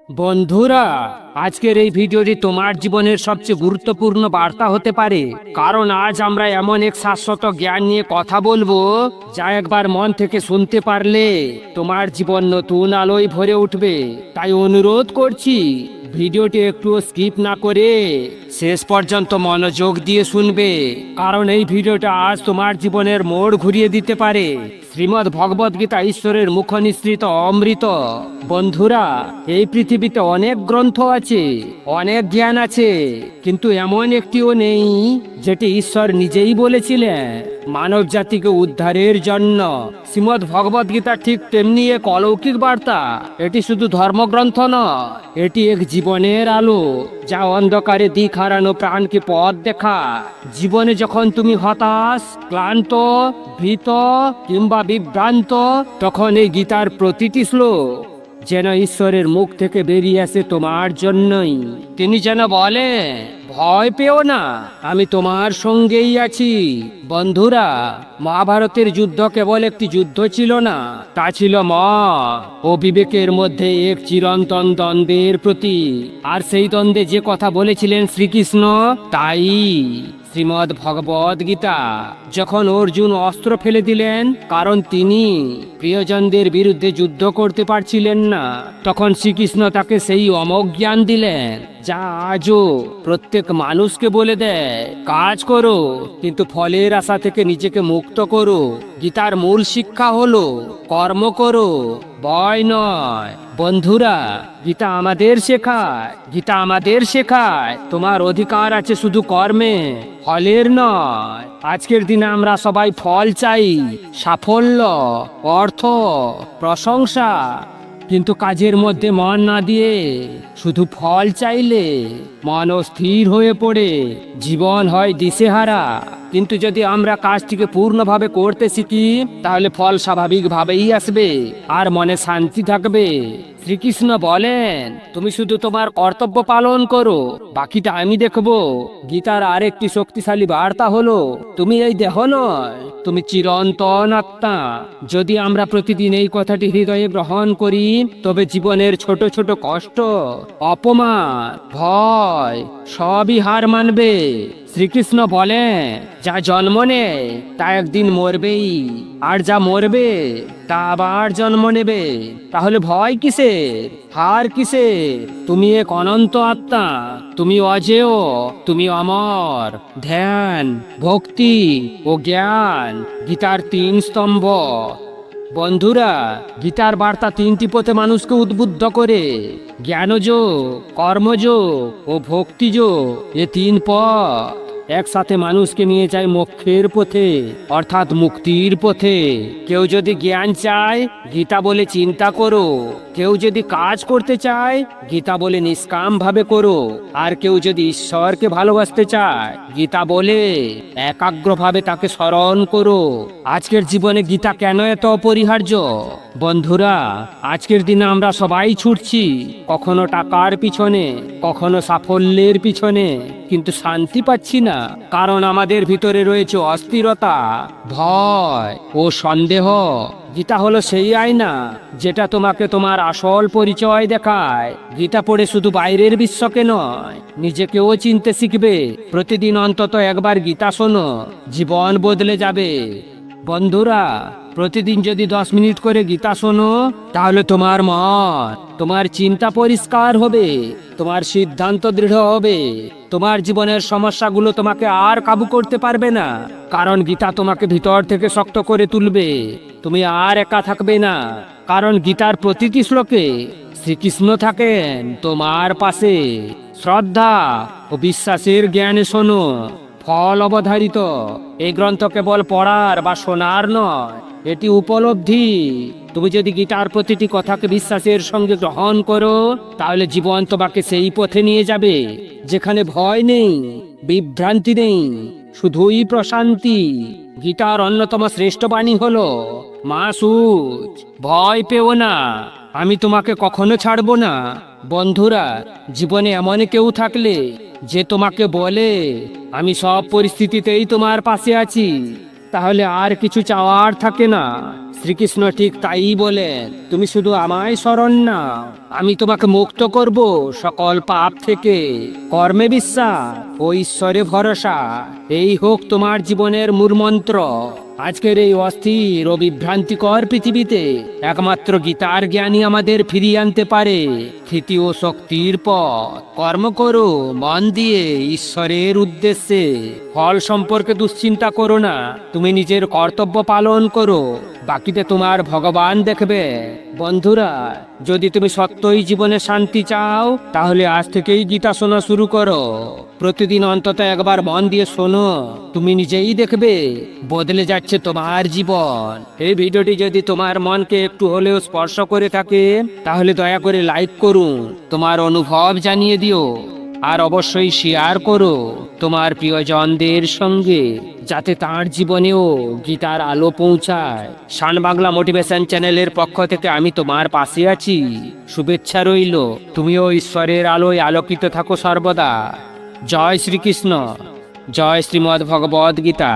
বন্ধুরা, আজকের এই ভিডিওটি তোমার জীবনের সবচেয়ে গুরুত্বপূর্ণ বার্তা হতে পারে, কারণ আজ আমরা এমন এক শাশ্বত জ্ঞান নিয়ে কথা বলবো যা একবার মন থেকে শুনতে পারলে তোমার জীবন নতুন আলোয় ভরে উঠবে। তাই অনুরোধ করছি, ভিডিওটি একটু স্কিপ না করে শেষ পর্যন্ত মনোযোগ দিয়ে শুনবে, কারণ এই ভিডিওটা আজ তোমার জীবনের মোড় ঘুরিয়ে দিতে পারে। শ্রীমদ্ ভগবদ গীতা ঈশ্বরের মুখ নিঃসৃত অমৃত। বন্ধুরা, এই পৃথিবীতে অনেক গ্রন্থ আছে, অনেক জ্ঞান আছে, কিন্তু এমন একটিও নেই যেটি ঈশ্বর নিজেই বলেছিলেন মানব জাতিকে উদ্ধারের জন্য। শ্রীমদ্ ভগবদ গীতা ঠিক তেমনি এক অলৌকিক বার্তা। এটি শুধু ধর্মগ্রন্থ নয়, এটি এক জীবনের আলো যা অন্ধকারে দিক হারানো প্রাণকে পথ দেখা। জীবনে যখন তুমি হতাশ, ক্লান্ত, ভীত কিংবা বিভ্রান্ত, তখন এই গীতার প্রতিটি শ্লোক যেন ঈশ্বরের মুখ থেকে বেরিয়ে আসে তোমার জন্যই। তিনি যেন বলে, ভয় পেও না, আমি তোমার সঙ্গেই আছি। বন্ধুরা, মহাভারতের যুদ্ধ কেবল একটি যুদ্ধ ছিল না, তা ছিল মন ও বিবেকের মধ্যে এক চিরন্তন দ্বন্দ্বের প্রতীক। আর সেই দ্বন্দ্বে যে কথা বলেছিলেন শ্রীকৃষ্ণ, তাই শ্রীমদ্ ভগবদ গীতা। যখন অর্জুন অস্ত্র ফেলে দিলেন কারণ তিনি প্রিয়জনদের বিরুদ্ধে যুদ্ধ করতে পারছিলেন না, তখন শ্রীকৃষ্ণ তাকে সেই অমোঘ জ্ঞান দিলেন যা আজও প্রত্যেক মানুষকে বলে দেয়, কাজ করো কিন্তু ফলের আশা থেকে নিজেকে মুক্ত করো। গীতার মূল শিক্ষা হলো কর্ম করো, ভয় নয়। বন্ধুরা, গীতা আমাদের শেখায় তোমার অধিকার আছে শুধু কর্মে, ফলের নয়। আজকের দিনে আমরা সবাই ফল চাই, সাফল্য, অর্থ, প্রশংসা, কিন্তু কাজের মধ্যে মন না দিয়ে শুধু ফল চাইলে মন অস্থির হয়ে পড়ে, জীবন হয় দিশেহারা। কিন্তু যদি আমরা কাজটিকে পূর্ণভাবে করতে শিখি, তাহলে ফল স্বাভাবিকভাবেই আসবে আর মনে শান্তি থাকবে। শ্রীকৃষ্ণ বলেন, তুমি শুধু তোমার কর্তব্য পালন করো, বাকিটা আমি দেখবো। গীতার আরেকটি শক্তিশালী বার্তা হলো, তুমি এই দেহ নয়, তুমি চিরন্তন আত্মা। যদি আমরা প্রতিদিন এই কথাটি হৃদয়ে গ্রহণ করি, তবে জীবনের ছোট ছোট কষ্ট, অপমান, ভয় সবই হার মানবে। শ্রীকৃষ্ণ বলেন, যা জন্ম নেয় তা একদিন মরবেই, আর যা মরবে তা আবার জন্ম নেবে। তাহলে ভয় কিসের, হার কিসের? তুমি এক অনন্ত আত্মা, তুমি অজেয়, তুমি অমর। ধ্যান, ভক্তি ও জ্ঞান গীতার 3 স্তম্ভ। বন্ধুরা, গীতার বার্তা 3টি পথে মানুষকে উদ্বুদ্ধ করে, জ্ঞানযোগ, কর্মযোগ ও ভক্তিযোগ। এ 3 পথ একসাথে মানুষকে নিয়ে যায় মোক্ষের পথে, অর্থাৎ মুক্তির পথে। কেউ যদি জ্ঞান চায়, গীতা বলে চিন্তা করো। কেউ যদি কাজ করতে চায়, গীতা বলে নিষ্কাম ভাবে করো। আর কেউ যদি ঈশ্বরকে ভালোবাসতে চায়, গীতা বলে একাগ্রভাবে তাকে স্মরণ করো। আজকের জীবনে গীতা কেন এত অপরিহার্য? বন্ধুরা, আজকের দিনে আমরা সবাই ছুটছি, কখনো টাকার পিছনে, কখনো সাফল্যের পিছনে, কিন্তু শান্তি পাচ্ছি না, কারণ আমাদের ভিতরে রয়েছে অস্থিরতা, ভয় ও সন্দেহ। গীতা হলো সেই আয়না যেটা তোমাকে তোমার আসল পরিচয় দেখায়। গীতা পড়ে শুধু বাইরের বিশ্বকে নয়, নিজেকেও চিনতে শিখবে। প্রতিদিন অন্তত একবার গীতা শোনো, জীবন বদলে যাবে। বন্ধুরা, প্রতিদিন যদি 10 মিনিট করে গীতা শোনো, তাহলে তোমার মন, তোমার চিন্তা পরিষ্কার হবে, তোমার সিদ্ধান্ত দৃঢ় হবে। তোমার জীবনের সমস্যাগুলো তোমাকে আর কাবু করতে পারবে না, কারণ গীতা তোমাকে ভিতর থেকে শক্ত করে তুলবে। তুমি আর একা থাকবে না, কারণ গীতার প্রতিটি শ্লোকে শ্রীকৃষ্ণ থাকেন তোমার পাশে। শ্রদ্ধা ও বিশ্বাসের জ্ঞানে শোনো, ফল অবধারিত। এই গ্রন্থ কেবল পড়ার বা শোনার নয়, এটি উপলব্ধি। তুমি যদি গীতার প্রতিটি কথাকে বিশ্বাসের সঙ্গে গ্রহণ করো, তাহলে জীবন তোমাকে সেই পথে নিয়ে যাবে যেখানে ভয় নেই, বিভ্রান্তি নেই, শুধুই প্রশান্তি। গীতার অন্যতম শ্রেষ্ঠ বাণী হলো, মা সুচ, ভয় পেও না, আমি তোমাকে কখনো ছাড়বো না। বন্ধুরা, জীবনে এমন কেউ থাকলে যে তোমাকে বলে, আমি সব পরিস্থিতিতেই তোমার পাশে আছি, তাহলে আর কিছু চাওয়ার থাকে না। শ্রীকৃষ্ণ ঠিক তাই বলেন, তুমি শুধু আমায় শরণ নাও, আমি তোমাকে মুক্ত করব সকল পাপ থেকে। কর্মে বিশ্বাস ও ঈশ্বরে ভরসা, এই হোক তোমার জীবনের মূলমন্ত্র। আজকের এই অস্থির ও বিভ্রান্তিকর পৃথিবীতে একমাত্র গীতার জ্ঞানই আমাদের ফিরিয়ে আনতে পারে স্থিতি ও শক্তির পথ। কর্ম করো মন দিয়ে ঈশ্বরের উদ্দেশ্যে, ফল সম্পর্কে দুশ্চিন্তা করো না, তুমি নিজের কর্তব্য পালন করো, বাকিতে তোমার ভগবান দেখবে। বন্ধুরা, যদি তুমি সত্যই জীবনে শান্তি চাও, তাহলে আজ থেকেই গীতা শোনা শুরু করো। প্রতিদিন অন্তত একবার মন দিয়ে শোনো, তুমি নিজেই দেখবে বদলে যাচ্ছে তোমার জীবন। এই ভিডিওটি যদি তোমার মনকে একটু হলেও স্পর্শ করে থাকে, তাহলে দয়া করে লাইক করুন, তোমার অনুভব জানিয়ে দিও, আর অবশ্যই শেয়ার করো তোমার প্রিয়জনদের সঙ্গে, যাতে তার জীবনেও গীতার আলো পৌঁছায়। শান বাংলা মোটিভেশন চ্যানেলের পক্ষ থেকে আমি তোমার পাশে আছি। শুভেচ্ছা রইল, তুমিও ঈশ্বরের আলোয় আলোকিত থাকো সর্বদা। জয় শ্রীকৃষ্ণ, জয় শ্রীমদ্ ভগবদ গীতা।